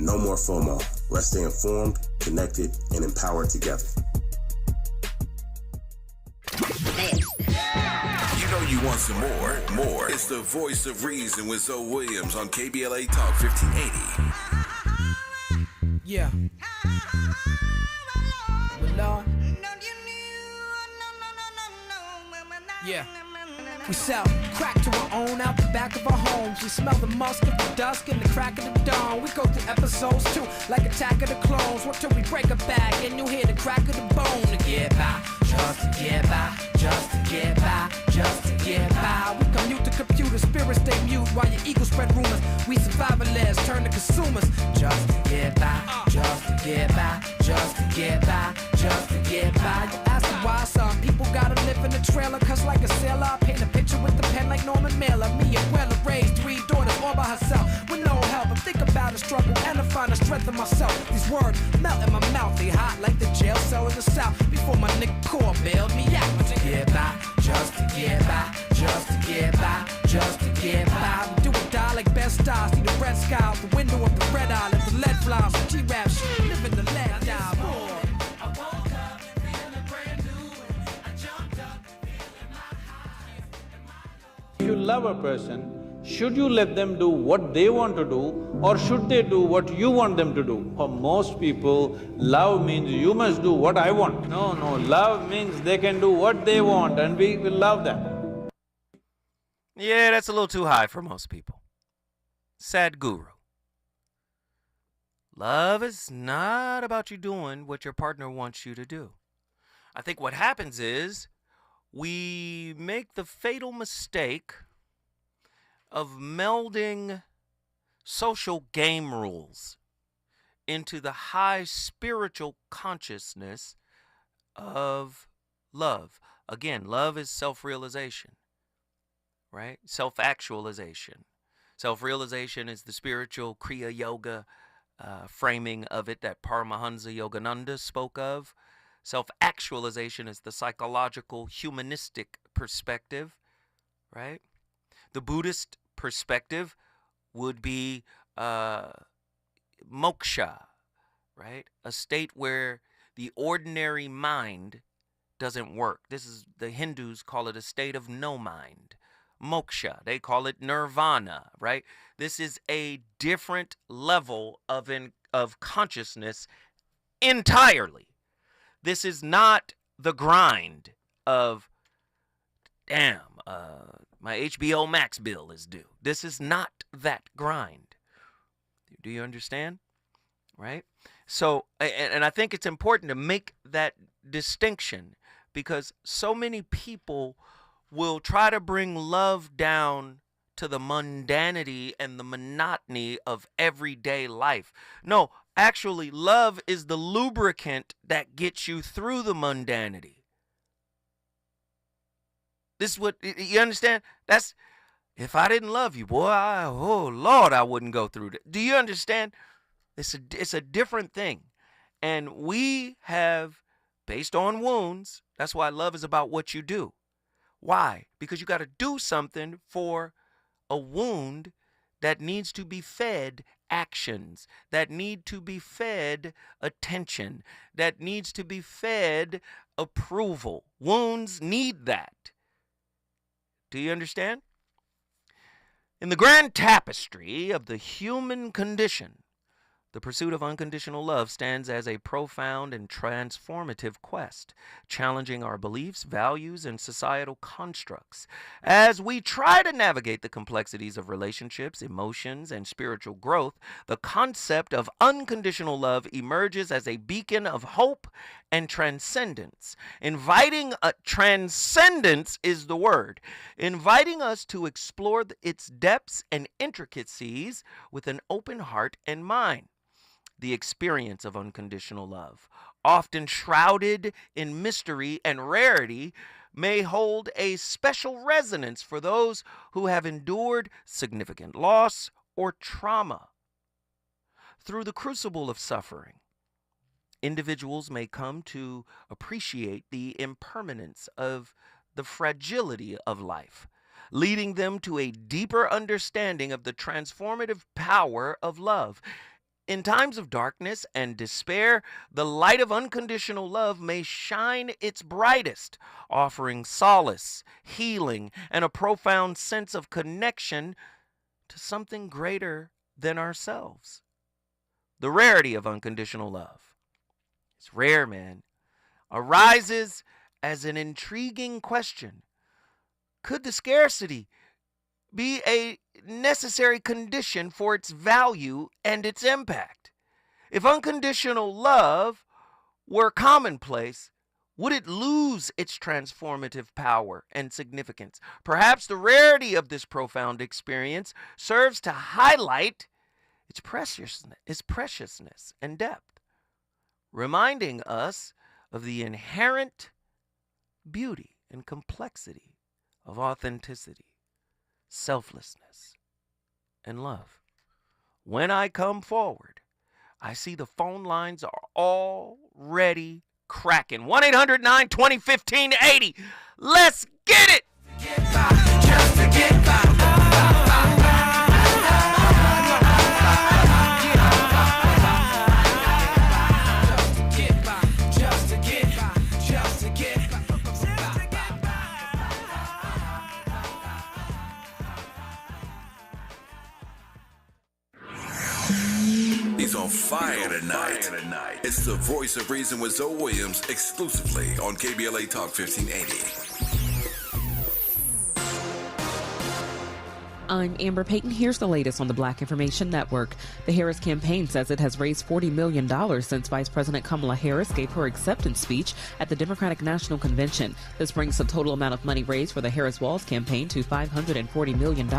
No more FOMO. Let's stay informed, connected, and empowered together. You know you want some more. More. It's the voice of reason with Zoe Williams on KBLA Talk 1580. Yeah. Well, Lord. Yeah. We sell crack to our own out the back of our homes. We smell the musk of the dusk and the crack of the dawn. We go through episodes too, like Attack of the Clones. What till we break a back and you hear the crack of the bone to get by, just to get by, just to get by, just to get by. We commute to computer, spirits stay mute while your ego spread rumors. We survivalists turn to consumers, just to get by, just to get by, just to get by, just to get by. You ask me why some people gotta live in the trailer, cause like a sailor, I paint a picture with the pen like Norman Mailer. Me and Weller raised 3 daughters all by herself with no help. I think about the struggle and I find the strength in myself. These words melt in my mouth, they hot like the jail cell in the south. Before my nigga core bailed me out. To get by, just to get by, just to get by, just to get by. We do or die like best stars. See the red sky out the window of the red eye. Let the lead fly. So G-rap shit, live in the lead die. If you love a person, should you let them do what they want to do, or should they do what you want them to do? For most people, love means you must do what I want. No, love means they can do what they want and we will love them. Yeah, that's a little too high for most people. Sadhguru. Love is not about you doing what your partner wants you to do. I think what happens is we make the fatal mistake of melding social game rules into the high spiritual consciousness of love. Again, love is self-realization, right? Self-actualization. Self-realization is the spiritual Kriya Yoga framing of it that Paramahansa Yogananda spoke of. Self-actualization is the psychological, humanistic perspective, right? The Buddhist perspective would be moksha, right? A state where the ordinary mind doesn't work. The Hindus call it a state of no mind. Moksha, they call it nirvana, right? This is a different level of consciousness entirely. This is not the grind of, damn, my HBO Max bill is due. This is not that grind. Do you understand? Right? So, and I think it's important to make that distinction, because so many people will try to bring love down to the mundanity and the monotony of everyday life. No, actually, love is the lubricant that gets you through the mundanity. This is what, you understand? That's, if I didn't love you, boy, oh Lord, I wouldn't go through that. Do you understand? It's a different thing. And we have, based on wounds, that's why love is about what you do. Why? Because you got to do something for a wound that needs to be fed actions, that need to be fed attention, that needs to be fed approval. Wounds need that. Do you understand? In the grand tapestry of the human condition, the pursuit of unconditional love stands as a profound and transformative quest, challenging our beliefs, values, and societal constructs. As we try to navigate the complexities of relationships, emotions, and spiritual growth, the concept of unconditional love emerges as a beacon of hope and transcendence. Transcendence is the word, inviting us to explore its depths and intricacies with an open heart and mind. The experience of unconditional love, often shrouded in mystery and rarity, may hold a special resonance for those who have endured significant loss or trauma. Through the crucible of suffering, individuals may come to appreciate the impermanence of the fragility of life, leading them to a deeper understanding of the transformative power of love. In times of darkness and despair, the light of unconditional love may shine its brightest, offering solace, healing, and a profound sense of connection to something greater than ourselves. The rarity of unconditional love, it's rare, man, arises as an intriguing question. Could the scarcity be a necessary condition for its value and its impact? If unconditional love were commonplace, would it lose its transformative power and significance? Perhaps the rarity of this profound experience serves to highlight its preciousness and depth, reminding us of the inherent beauty and complexity of authenticity, selflessness, and love. When I come forward, I see the phone lines are already cracking. 1-800-920-1580. Let's get it! Get by, just to get by. He's on fire tonight. It's the Voice of Reason with Zoe Williams, exclusively on KBLA Talk 1580. I'm Amber Payton. Here's the latest on the Black Information Network. The Harris campaign says it has raised $40 million since Vice President Kamala Harris gave her acceptance speech at the Democratic National Convention. This brings the total amount of money raised for the Harris-Walz campaign to $540 million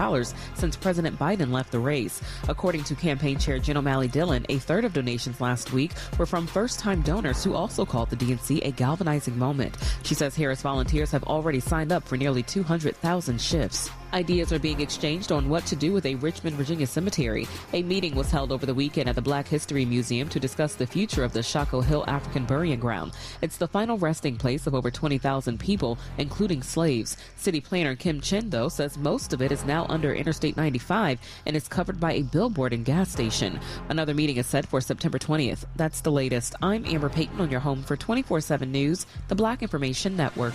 since President Biden left the race. According to campaign chair Jen O'Malley Dillon, a third of donations last week were from first-time donors who also called the DNC a galvanizing moment. She says Harris volunteers have already signed up for nearly 200,000 shifts. Ideas are being exchanged on what to do with a Richmond, Virginia cemetery. A meeting was held over the weekend at the Black History Museum to discuss the future of the Shockoe Hill African Burying Ground. It's the final resting place of over 20,000 people, including slaves. City planner Kim Chin, though, says most of it is now under Interstate 95 and is covered by a billboard and gas station. Another meeting is set for September 20th. That's the latest. I'm Amber Payton on your home for 24/7 News, the Black Information Network.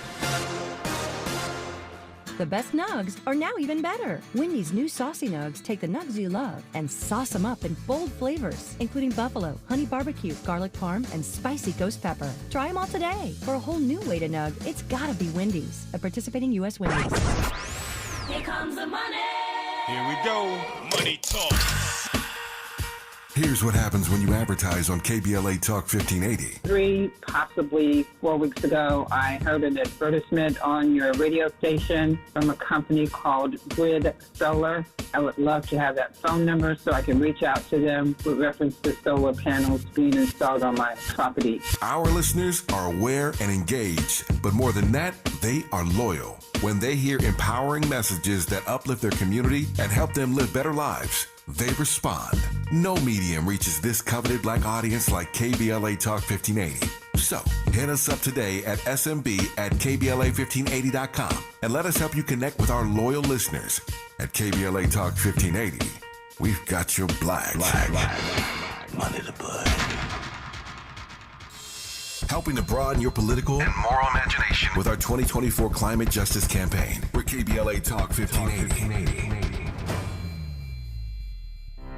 The best nugs are now even better. Wendy's new saucy nugs take the nugs you love and sauce them up in bold flavors, including buffalo, honey barbecue, garlic parm, and spicy ghost pepper. Try them all today. For a whole new way to nug, it's gotta be Wendy's, a participating U.S. Wendy's. Here comes the money. Here we go. Money talk. Here's what happens when you advertise on KBLA Talk 1580. 3, possibly 4 weeks ago, I heard an advertisement on your radio station from a company called Grid Solar. I would love to have that phone number so I can reach out to them with reference to solar panels being installed on my property. Our listeners are aware and engaged, but more than that, they are loyal. When they hear empowering messages that uplift their community and help them live better lives, they respond. No medium reaches this coveted Black audience like KBLA Talk 1580. So, hit us up today at smb@kbla1580.com and let us help you connect with our loyal listeners. At KBLA Talk 1580, we've got your black. Money to bud. Helping to broaden your political and moral imagination with our 2024 Climate Justice Campaign. We're KBLA Talk 1580.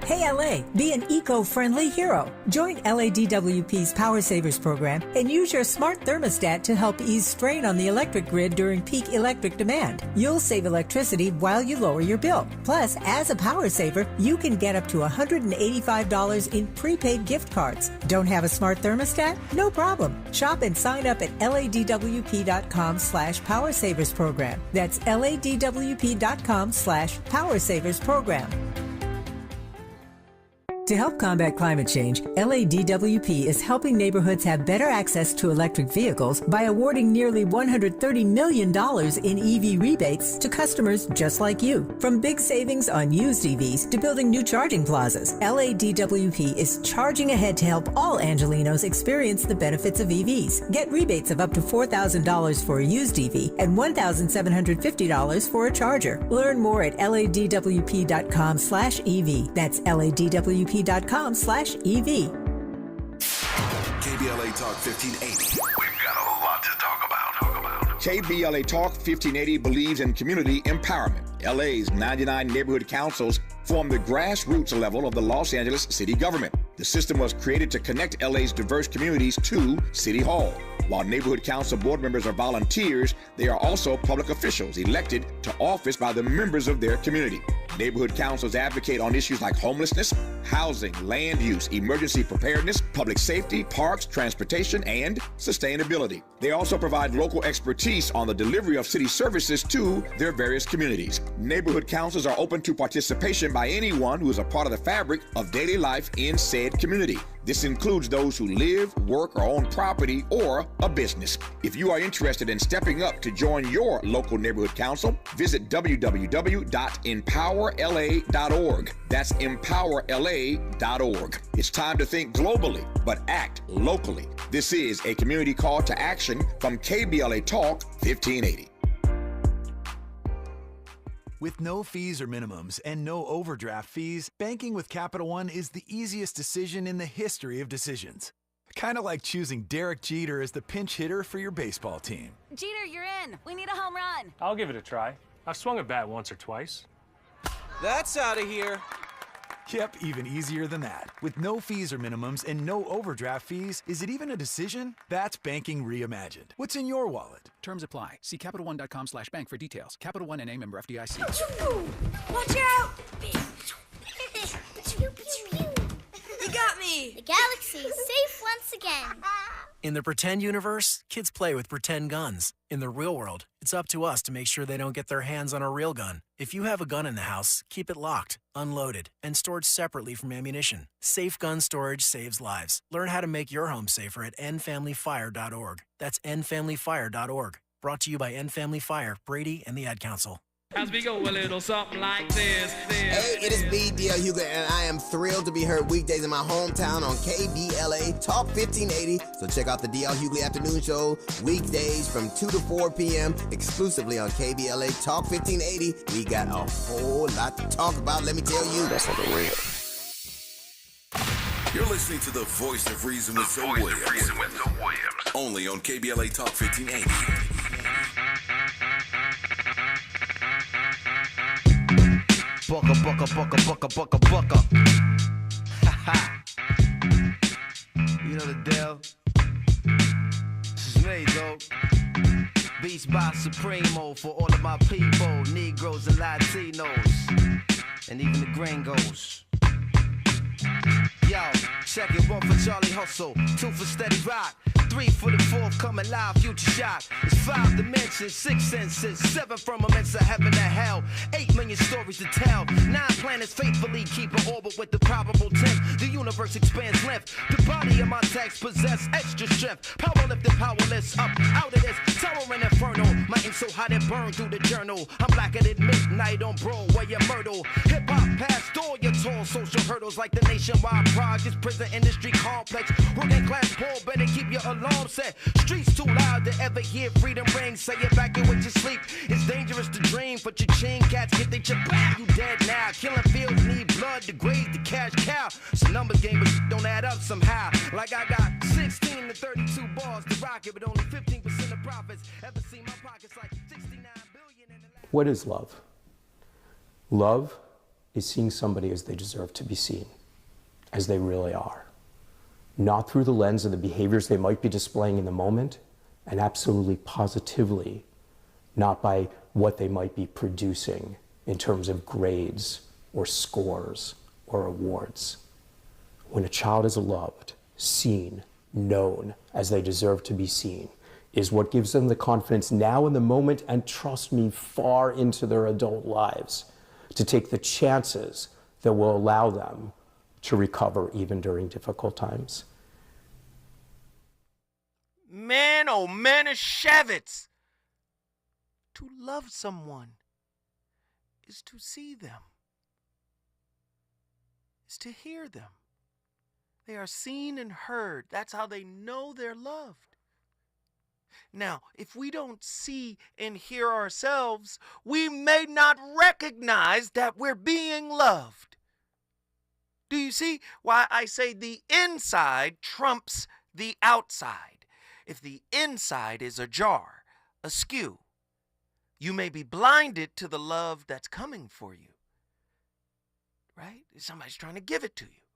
Hey LA, be an eco-friendly hero. Join LADWP's Power Savers program and use your smart thermostat to help ease strain on the electric grid during peak electric demand. You'll save electricity while you lower your bill. Plus, as a power saver, you can get up to $185 in prepaid gift cards. Don't have a smart thermostat? No problem. Shop and sign up at ladwp.com/Power Savers program. That's ladwp.com/Power Savers program. To help combat climate change, LADWP is helping neighborhoods have better access to electric vehicles by awarding nearly $130 million in EV rebates to customers just like you. From big savings on used EVs to building new charging plazas, LADWP is charging ahead to help all Angelenos experience the benefits of EVs. Get rebates of up to $4,000 for a used EV and $1,750 for a charger. Learn more at ladwp.com/EV. That's ladwp.com/EV. KBLATalk1580. KBLA Talk 1580. We've got a lot to talk about. KBLA Talk 1580 believes in community empowerment. LA's 99 neighborhood councils form the grassroots level of the Los Angeles city government. The system was created to connect LA's diverse communities to City Hall. While neighborhood council board members are volunteers, they are also public officials elected to office by the members of their community. Neighborhood councils advocate on issues like homelessness, housing, land use, emergency preparedness, public safety, parks, transportation, and sustainability. They also provide local expertise on the delivery of city services to their various communities. Neighborhood councils are open to participation by anyone who is a part of the fabric of daily life in said community. This includes those who live, work, or own property or a business. If you are interested in stepping up to join your local neighborhood council, visit www.empowerla.org. That's empowerla.org. It's time to think globally, but act locally. This is a community call to action from KBLA Talk 1580. With no fees or minimums and no overdraft fees, banking with Capital One is the easiest decision in the history of decisions. Kind of like choosing Derek Jeter as the pinch hitter for your baseball team. Jeter, you're in. We need a home run. I'll give it a try. I've swung a bat once or twice. That's out of here. Yep, even easier than that. With no fees or minimums and no overdraft fees, is it even a decision? That's banking reimagined. What's in your wallet? Terms apply. See CapitalOne.com/bank for details. Capital One N.A. member FDIC. Watch out! You got me! The galaxy is safe once again. In the pretend universe, kids play with pretend guns. In the real world, it's up to us to make sure they don't get their hands on a real gun. If you have a gun in the house, keep it locked, unloaded, and stored separately from ammunition. Safe gun storage saves lives. Learn how to make your home safer at endfamilyfire.org. That's endfamilyfire.org. Brought to you by End Family Fire, Brady, and the Ad Council. As we go a little something like this. Hey, it is me, D.L. Hugo, and I am thrilled to be heard weekdays in my hometown on KBLA Talk 1580. So check out the D.L. Hughley Afternoon Show weekdays from 2 to 4 p.m. exclusively on KBLA Talk 1580. We got a whole lot to talk about, let me tell you. That's for the real. You're listening to the Voice of Reason with Zoe Williams. Only on KBLA Talk 1580. Bucka, bucka, bucka, bucka, bucka, bucka. Ha ha. You know the deal. This is me, though. Beats by Supremo for all of my people, Negroes and Latinos, and even the gringos. Yo, check it, 1 for Charlie Hustle, 2 for Steady Rock, 3 for the forthcoming live future shot. It's 5 dimensions, 6 senses, 7 firmaments of heaven and hell, 8 million stories to tell, 9 planets faithfully keep an orbit with the probable 10th. The universe expands length. The body of my text possess extra strength. Power lifted, powerless, up out of this terror and inferno. My ink so hot it burned through the journal. I'm blacker than midnight on Broadway and Myrtle. Hip hop past all your tall social hurdles like the nationwide projects, prison industry complex. Working class poor, better keep your alarm set. Streets too loud to ever hear freedom ring. Say evacuate your sleep. It's dangerous to dream, but your chain cats get they chip back. You dead now. Killing fields need blood to graze the cash cow. It's a numbers game, but don't add up somehow. Like I got 16 to 32 bars to rock it, but only 15% of profits. Ever seen my pockets like 69 billion in the last... What is love? Love is seeing somebody as they deserve to be seen, as they really are. Not through the lens of the behaviors they might be displaying in the moment, and absolutely positively not by what they might be producing in terms of grades or scores or awards. When a child is loved, seen, known as they deserve to be seen, is what gives them the confidence now in the moment, and trust me, far into their adult lives, to take the chances that will allow them to recover even during difficult times. Man, oh Manischewitz! To love someone is to see them, is to hear them. They are seen and heard. That's how they know they're loved. Now, if we don't see and hear ourselves, we may not recognize that we're being loved. Do you see why I say the inside trumps the outside? If the inside is ajar, askew, you may be blinded to the love that's coming for you. Right? Somebody's trying to give it to you.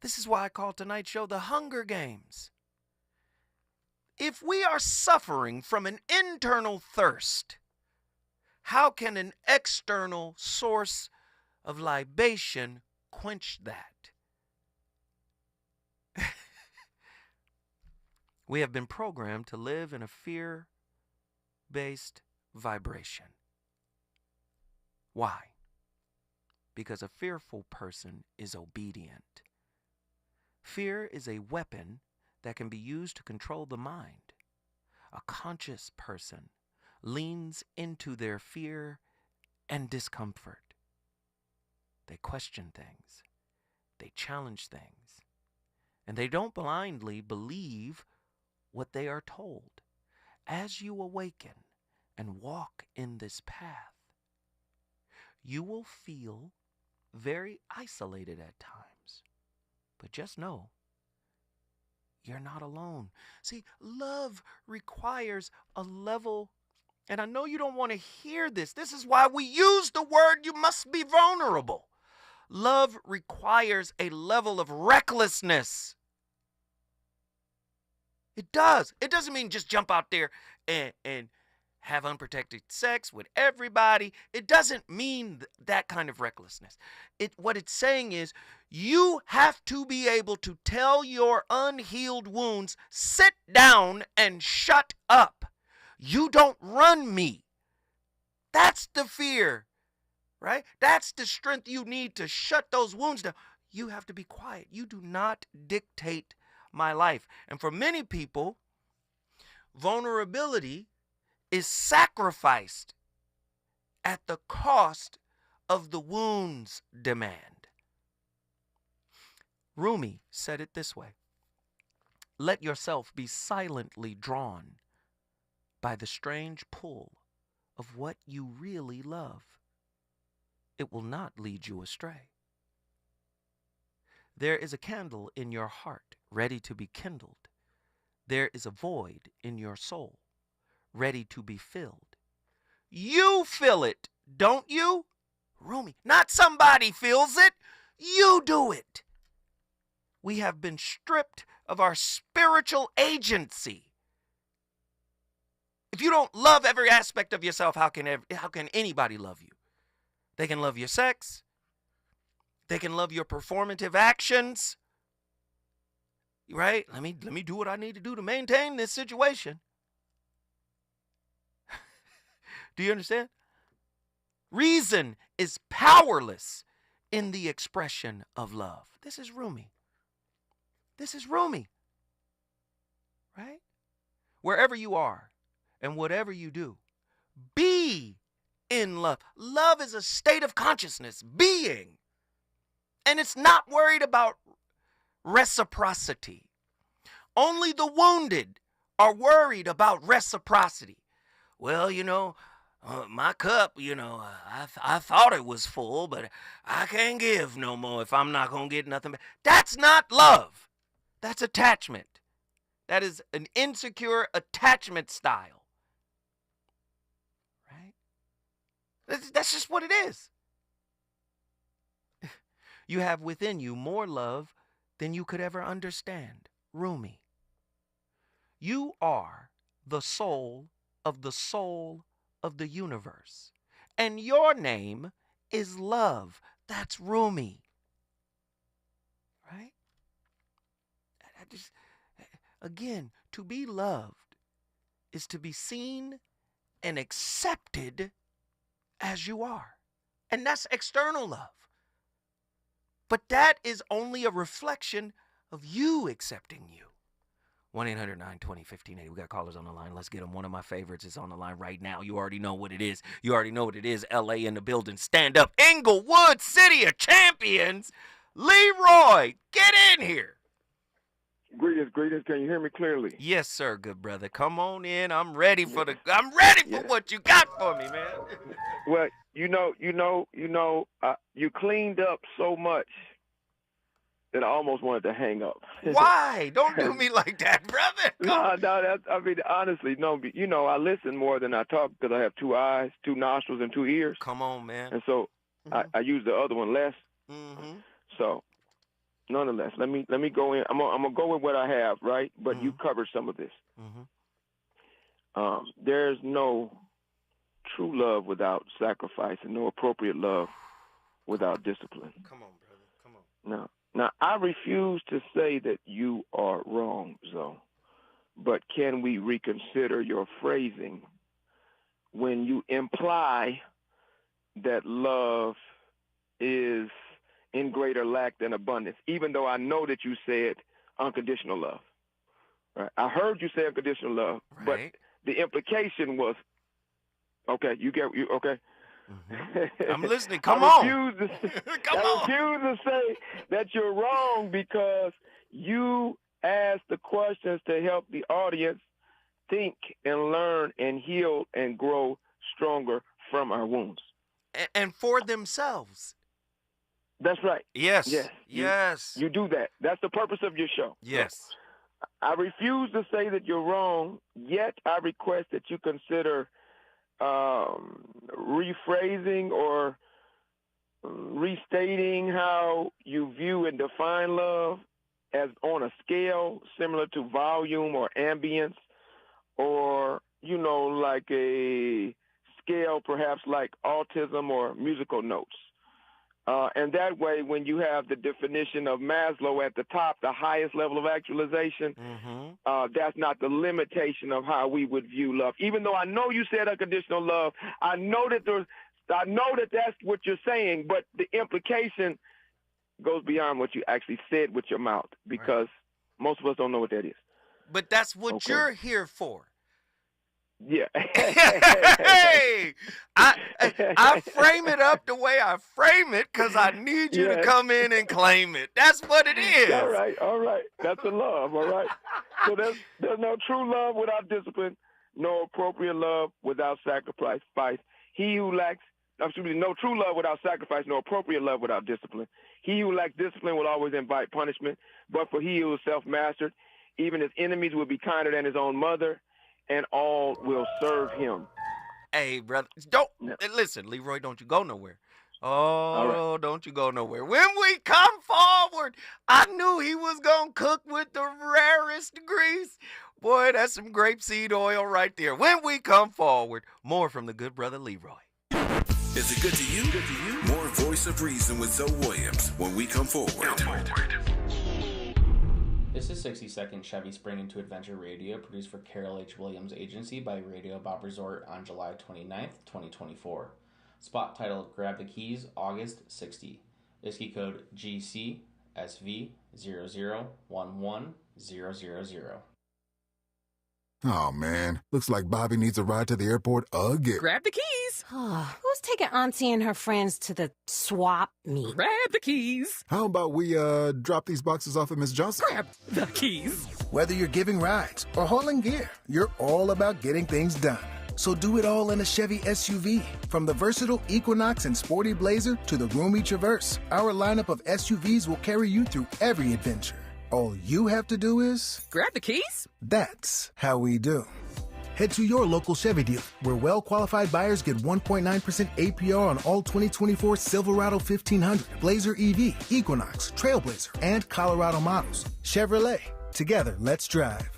This is why I call tonight's show The Hunger Games. If we are suffering from an internal thirst, how can an external source of libation quench that? We have been programmed to live in a fear-based vibration. Why? Because a fearful person is obedient. Fear is a weapon that can be used to control the mind. A conscious person leans into their fear and discomfort. They question things. They challenge things. And they don't blindly believe what they are told. As you awaken and walk in this path, you will feel very isolated at times. But just know, you're not alone. See, love requires a level, and I know you don't want to hear this. This is why we use the word you must be vulnerable. Love requires a level of recklessness. It does. It doesn't mean just jump out there and have unprotected sex with everybody. It doesn't mean that kind of recklessness. What it's saying is you have to be able to tell your unhealed wounds, sit down and shut up. You don't run me. That's the fear, right? That's the strength you need to shut those wounds down. You have to be quiet. You do not dictate my life. And for many people, vulnerability is sacrificed at the cost of the wounds demand. Rumi said it this way: let yourself be silently drawn by the strange pull of what you really love. It will not lead you astray. There is a candle in your heart ready to be kindled. There is a void in your soul ready to be filled. You fill it, don't you? Rumi, not somebody fills it. You do it. We have been stripped of our spiritual agency. If you don't love every aspect of yourself, how can anybody love you? They can love your sex. They can love your performative actions. Right? Let me do what I need to do to maintain this situation. Do you understand? Reason is powerless in the expression of love. This is Rumi. This is Rumi. Right? Wherever you are and whatever you do, be in love. Love is a state of consciousness, being. And it's not worried about reciprocity. Only the wounded are worried about reciprocity. Well, my cup, I thought it was full, but I can't give no more if I'm not going to get nothing back. That's not love. That's attachment. That is an insecure attachment style. Right? That's just what it is. You have within you more love than you could ever understand. Rumi. You are the soul of the universe. And your name is love. That's Rumi. Right? Again, to be loved is to be seen and accepted as you are. And that's external love. But that is only a reflection of you accepting you. 1-800-920-1580. We got callers on the line. Let's get them. One of my favorites is on the line right now. You already know what it is. LA in the building. Stand up. Inglewood, City of Champions. Leroy, get in here. Greetings. Can you hear me clearly? Yes, sir, good brother. Come on in. I'm ready for what you got for me, man. Well, You cleaned up so much that I almost wanted to hang up. Why? Don't do me like that, brother. Honestly, no. I listen more than I talk because I have 2 eyes, 2 nostrils, and 2 ears. Come on, man. And so I use the other one less. Mm-hmm. So, nonetheless, let me go in. I'm gonna go with what I have, right? But you covered some of this. Mm-hmm. There's no true love without sacrifice, and no appropriate love without discipline. Come on, brother. Come on. Now, I refuse to say that you are wrong, Zoe, but can we reconsider your phrasing when you imply that love is in greater lack than abundance, even though I know that you said unconditional love. Right? I heard you say unconditional love, but the implication was, okay, okay? Mm-hmm. I'm listening. Come on. I refuse to say that you're wrong because you asked the questions to help the audience think and learn and heal and grow stronger from our wounds. And for themselves. That's right. Yes. Yes. You do that. That's the purpose of your show. Yes. So, I refuse to say that you're wrong, yet I request that you consider rephrasing or restating how you view and define love as on a scale similar to volume or ambience, or, like a scale perhaps like autism or musical notes. And that way, when you have the definition of Maslow at the top, the highest level of actualization, that's not the limitation of how we would view love. Even though I know you said unconditional love, I know that that's what you're saying, but the implication goes beyond what you actually said with your mouth, because most of us don't know what that is. But that's what you're here for. Yeah. Hey, I frame it up the way I frame it because I need you to come in and claim it. That's what it is. All right. That's the love, all right? So there's no true love without discipline, no appropriate love without sacrifice. No true love without sacrifice, no appropriate love without discipline. He who lacks discipline will always invite punishment, but for he who is self-mastered, even his enemies will be kinder than his own mother, and all will serve him. Hey, brother, listen, Leroy, don't you go nowhere. Oh, don't you go nowhere. When we come forward, I knew he was going to cook with the rarest grease. Boy, that's some grapeseed oil right there. When we come forward, more from the good brother Leroy. Is it good to you? More Voice of Reason with Zoe Williams when we come forward. This is 60-second Chevy Spring into Adventure Radio, produced for Carol H. Williams Agency by Radio Bob Resort on July 29th, 2024. Spot titled Grab the Keys, August 60. ISKI code GC SV00110000. Oh, man. Looks like Bobby needs a ride to the airport again. Grab the keys. Who's taking Auntie and her friends to the swap meet? Grab the keys. How about we drop these boxes off at Miss Johnson? Grab the keys. Whether you're giving rides or hauling gear, you're all about getting things done. So do it all in a Chevy SUV. From the versatile Equinox and sporty Blazer to the roomy Traverse, our lineup of SUVs will carry you through every adventure. All you have to do is... grab the keys? That's how we do. Head to your local Chevy dealer, where well-qualified buyers get 1.9% APR on all 2024 Silverado 1500, Blazer EV, Equinox, Trailblazer, and Colorado models. Chevrolet. Together, let's drive.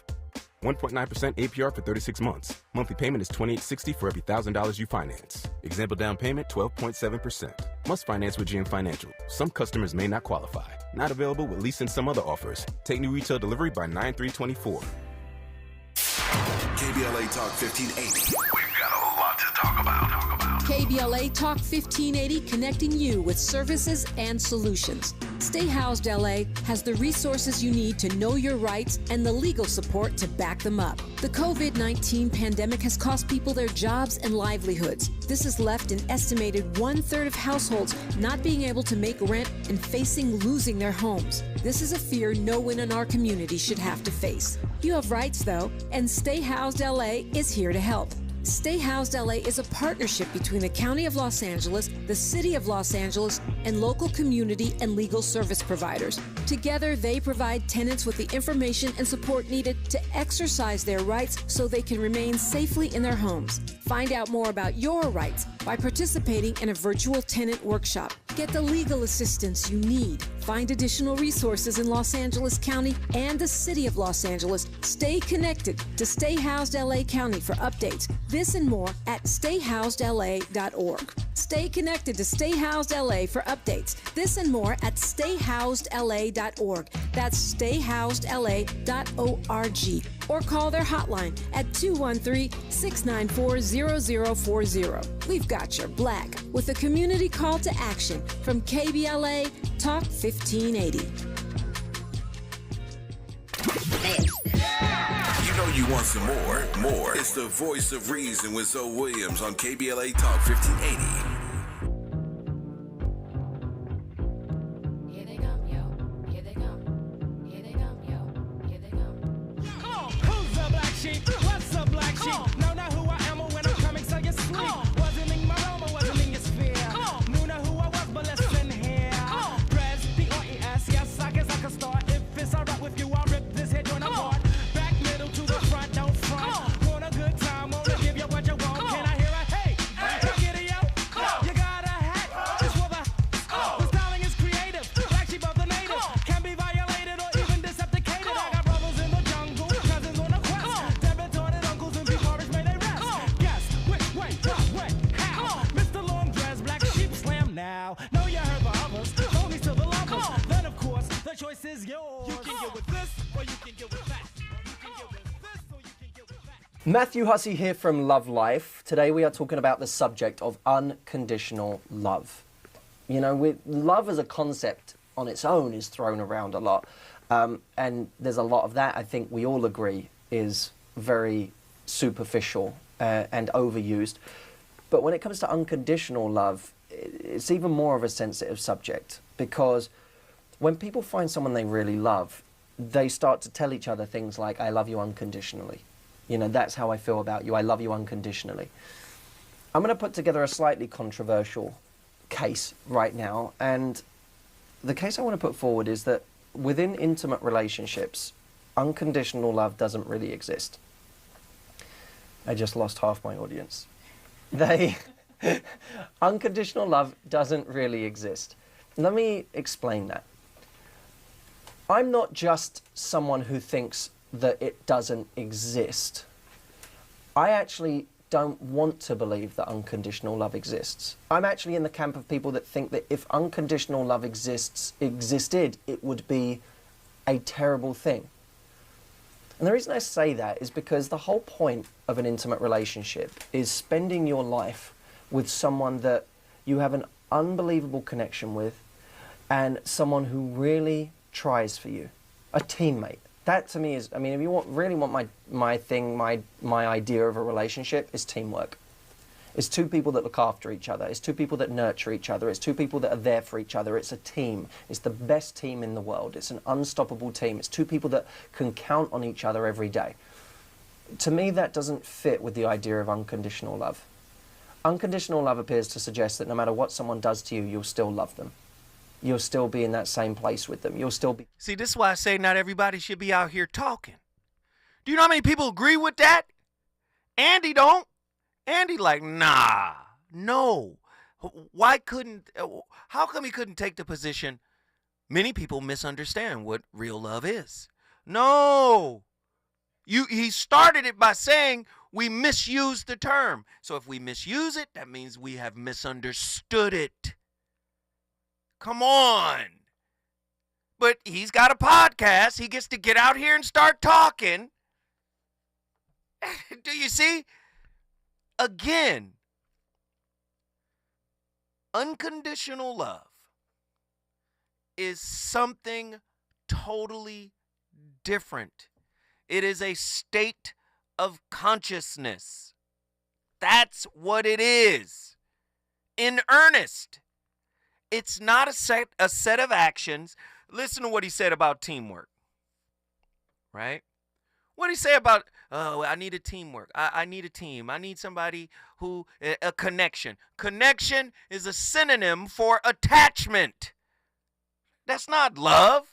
1.9% APR for 36 months. Monthly payment is $28.60 for every $1,000 you finance. Example down payment 12.7%. Must finance with GM Financial. Some customers may not qualify. Not available with lease and some other offers. Take new retail delivery by 9/3/24. KBLA Talk 1580. We've got a lot to talk about. KBLA Talk 1580, connecting you with services and solutions. Stay Housed LA has the resources you need to know your rights and the legal support to back them up. The COVID-19 pandemic has cost people their jobs and livelihoods. This has left an estimated 1/3 of households not being able to make rent and facing losing their homes. This is a fear no one in our community should have to face. You have rights, though, and Stay Housed LA is here to help. Stay Housed LA is a partnership between the County of Los Angeles, the City of Los Angeles, and local community and legal service providers. Together, they provide tenants with the information and support needed to exercise their rights so they can remain safely in their homes. Find out more about your rights by participating in a virtual tenant workshop. Get the legal assistance you need. Find additional resources in Los Angeles County and the City of Los Angeles. Stay connected to Stay Housed LA County for updates. This and more at stayhousedla.org. Stay connected to Stay Housed LA for updates. This and more at stayhousedla.org. That's stayhousedla.org. Or call their hotline at 213-694-0040. We've got your black with a community call to action from KBLA Talk 1580. You know you want some more. It's the voice of reason with Zoe Williams on KBLA Talk 1580. Matthew Hussey here from Love Life. Today we are talking about the subject of unconditional love. You know, love as a concept on its own is thrown around a lot. And there's a lot of that, I think we all agree, is very superficial and overused. But when it comes to unconditional love, it's even more of a sensitive subject, because when people find someone they really love, they start to tell each other things like, I love you unconditionally. You know, that's how I feel about you. I love you unconditionally. I'm going to put together a slightly controversial case right now. And the case I want to put forward is that within intimate relationships, unconditional love doesn't really exist. I just lost half my audience. Unconditional love doesn't really exist. Let me explain that. I'm not just someone who thinks that it doesn't exist. I actually don't want to believe that unconditional love exists. I'm actually in the camp of people that think that if unconditional love existed, it would be a terrible thing. And the reason I say that is because the whole point of an intimate relationship is spending your life with someone that you have an unbelievable connection with and someone who really tries for you, a teammate. That to me is, I mean, if you really want my idea of a relationship is teamwork. It's two people that look after each other. It's two people that nurture each other. It's two people that are there for each other. It's a team. It's the best team in the world. It's an unstoppable team. It's two people that can count on each other every day. To me, that doesn't fit with the idea of unconditional love. Unconditional love appears to suggest that no matter what someone does to you, you'll still love them. You'll still be in that same place with them. You'll still be... See, this is why I say not everybody should be out here talking. Do you know how many people agree with that? Andy don't. Andy like, nah, no. Why couldn't... How come he couldn't take the position? Many people misunderstand what real love is. No. He started it by saying we misused the term. So if we misuse it, that means we have misunderstood it. Come on. But he's got a podcast. He gets to get out here and start talking. Do you see? Again, unconditional love is something totally different. It is a state of consciousness. That's what it is. In earnest. It's not a set of actions. Listen to what he said about teamwork, right? What did he say about, I need a teamwork. I need a team. I need somebody who, a connection. Connection is a synonym for attachment. That's not love.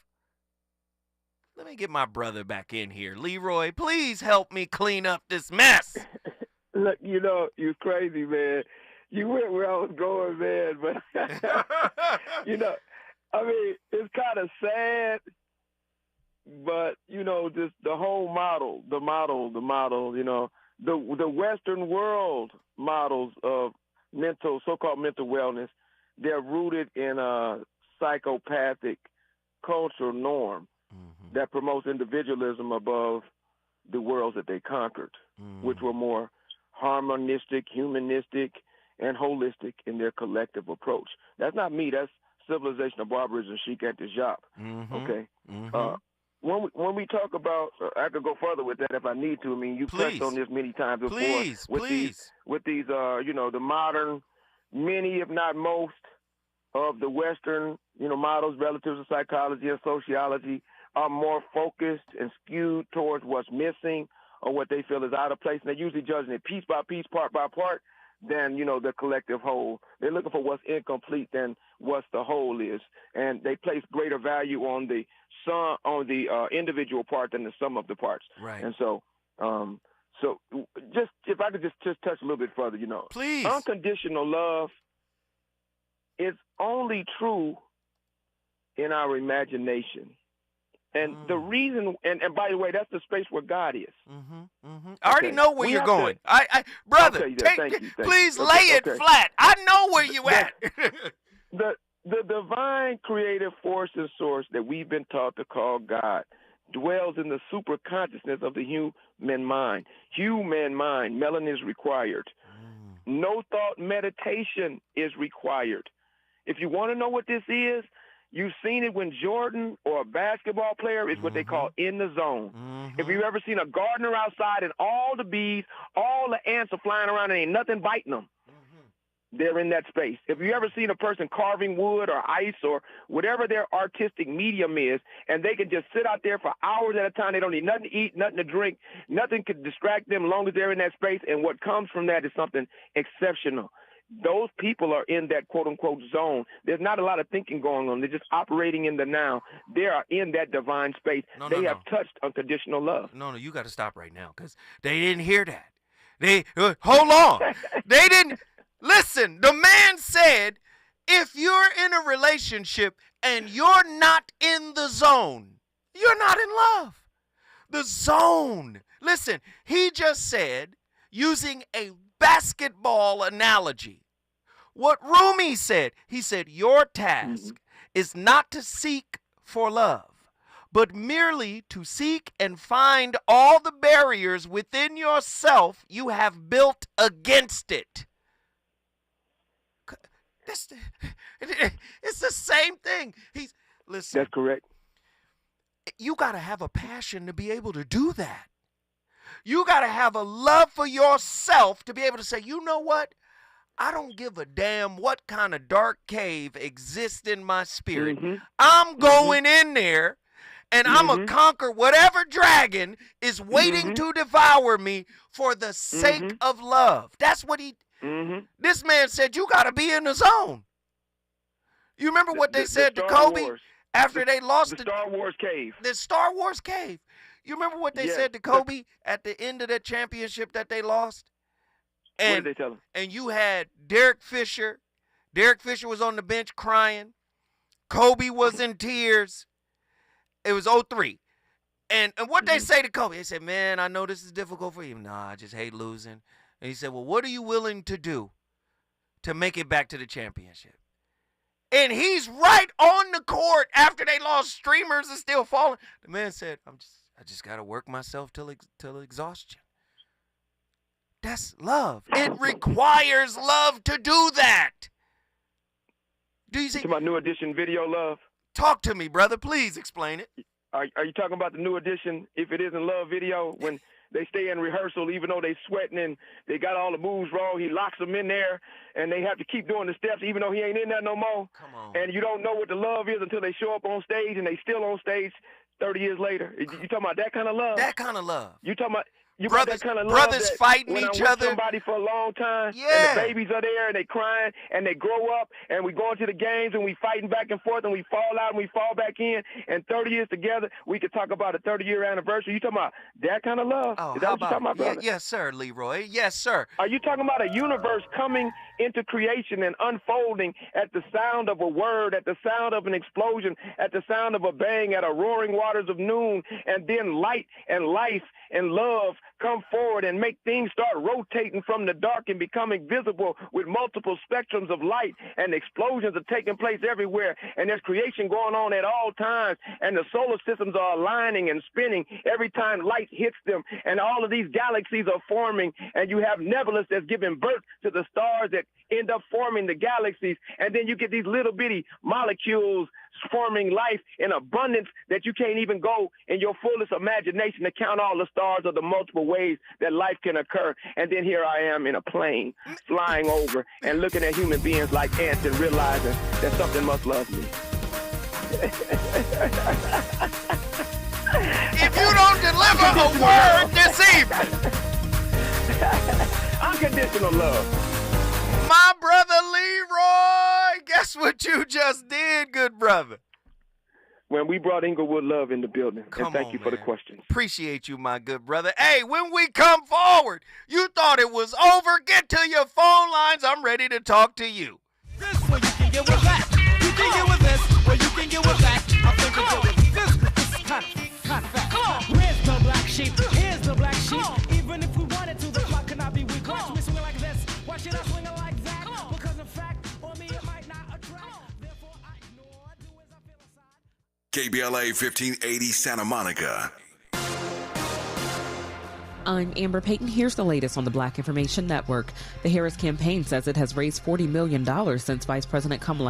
Let me get my brother back in here. Leroy, please help me clean up this mess. Look, you're crazy, man. You went where I was going, man, but, it's kind of sad, but, just the whole model, the Western world models of so-called mental wellness, they're rooted in a psychopathic cultural norm that promotes individualism above the worlds that they conquered, which were more harmonistic, humanistic, and holistic in their collective approach. That's not me. That's civilization of barbarism, chic anti-jop. Okay? When we talk about, I could go further with that if I need to. I mean, you've touched on this many times before. With these, the modern, many, if not most, of the Western, models, relatives of psychology and sociology are more focused and skewed towards what's missing or what they feel is out of place. And they're usually judging it piece by piece, part by part, than, the collective whole. They're looking for what's incomplete than what the whole is. And they place greater value on the individual part than the sum of the parts. Right. And so just if I could just touch a little bit further, Please. Unconditional love is only true in our imagination. And the reason, and by the way, that's the space where God is. I already know where you're going. Brother, please lay it flat. I know where you at. The divine creative force and source that we've been taught to call God dwells in the super consciousness of the human mind. Human mind, melanin is required. No thought meditation is required. If you want to know what this is, you've seen it when Jordan or a basketball player is what they call in the zone. If you've ever seen a gardener outside and all the bees, all the ants are flying around and ain't nothing biting them, they're in that space. If you've ever seen a person carving wood or ice or whatever their artistic medium is, and they can just sit out there for hours at a time, they don't need nothing to eat, nothing to drink, nothing could distract them as long as they're in that space, and what comes from that is something exceptional. Those people are in that quote-unquote zone. There's not a lot of thinking going on. They're just operating in the now. They are in that divine space. They have touched unconditional love. No, you got to stop right now because they didn't hear that. Hold on. They didn't. Listen, the man said, if you're in a relationship and you're not in the zone, you're not in love. The zone. Listen, he just said, using a basketball analogy, what Rumi said. He said, your task is not to seek for love, but merely to seek and find all the barriers within yourself you have built against it. It's the same thing. Listen. That's correct. You got to have a passion to be able to do that. You got to have a love for yourself to be able to say, you know what? I don't give a damn what kind of dark cave exists in my spirit. I'm going in there and I'm going to conquer whatever dragon is waiting to devour me for the sake of love. That's what this man said, you got to be in the zone. You remember what they said to Kobe after they lost the Star Wars cave. The Star Wars cave. You remember what they said to Kobe at the end of that championship that they lost? And, what did they tell him? And you had Derek Fisher. Derek Fisher was on the bench crying. Kobe was in tears. It was 0-3. And what they say to Kobe, they said, man, I know this is difficult for you. Nah, I just hate losing. And he said, well, what are you willing to do to make it back to the championship? And he's right on the court after they lost. Streamers are still falling. The man said, I just got to work myself till exhaustion. That's love. It requires love to do that. Do you see? To my New Edition video, love? Talk to me, brother. Please explain it. Are you talking about the New Edition, If It Isn't Love video, when they stay in rehearsal even though they sweating and they got all the moves wrong? He locks them in there, and they have to keep doing the steps even though he ain't in there no more. Come on. And you don't know what the love is until they show up on stage, and they still on stage 30 years later? You talking about that kind of love? That kind of love. You talking about you brothers, got that kind of love brothers that fighting when each I'm with other. Somebody for a long time, Yeah. and the babies are there, and they crying, and they grow up, and we go into the games, and we fighting back and forth, and we fall out, and we fall back in, and 30 years together, we could talk about a 30-year anniversary. You talking about that kind of love? Oh, Is that how what you talking about, brother? Yes, sir, Leroy. Yes, sir. Are you talking about a universe coming into creation and unfolding at the sound of a word, at the sound of an explosion, at the sound of a bang, at a roaring waters of noon, and then light and life and love come forward and make things start rotating from the dark and becoming visible with multiple spectrums of light, and explosions are taking place everywhere, and there's creation going on at all times, and the solar systems are aligning and spinning every time light hits them, and all of these galaxies are forming, and you have nebulas that's giving birth to the stars that end up forming the galaxies, and then you get these little bitty molecules forming life in abundance that you can't even go in your fullest imagination to count all the stars or the multiple ways that life can occur. And then here I am in a plane flying over and looking at human beings like ants and realizing that something must love me. If you don't deliver a word this evening. Unconditional love. My brother Leroy, guess what you just did, good brother? When we brought Inglewood Love in the building. And thank you for the question. Appreciate you, my good brother. Hey, when we come forward, you thought it was over. Get to your phone lines. I'm ready to talk to you. This one you can get with that. You can get with this, or you can get with that. I think you get with this. This is kind of fast. Come on. Where's the black sheep? Here's the black sheep. Even if we wanted to, the clock cannot be weak. Watch me swing like this. Why should I swing it like that? Because in fact, on me it might not attract. Therefore I ignore, do as I feel inside. KBLA 1580 Santa Monica. I'm Amber Payton. Here's the latest on the Black Information Network. The Harris campaign says it has raised $40 million since Vice President Kamala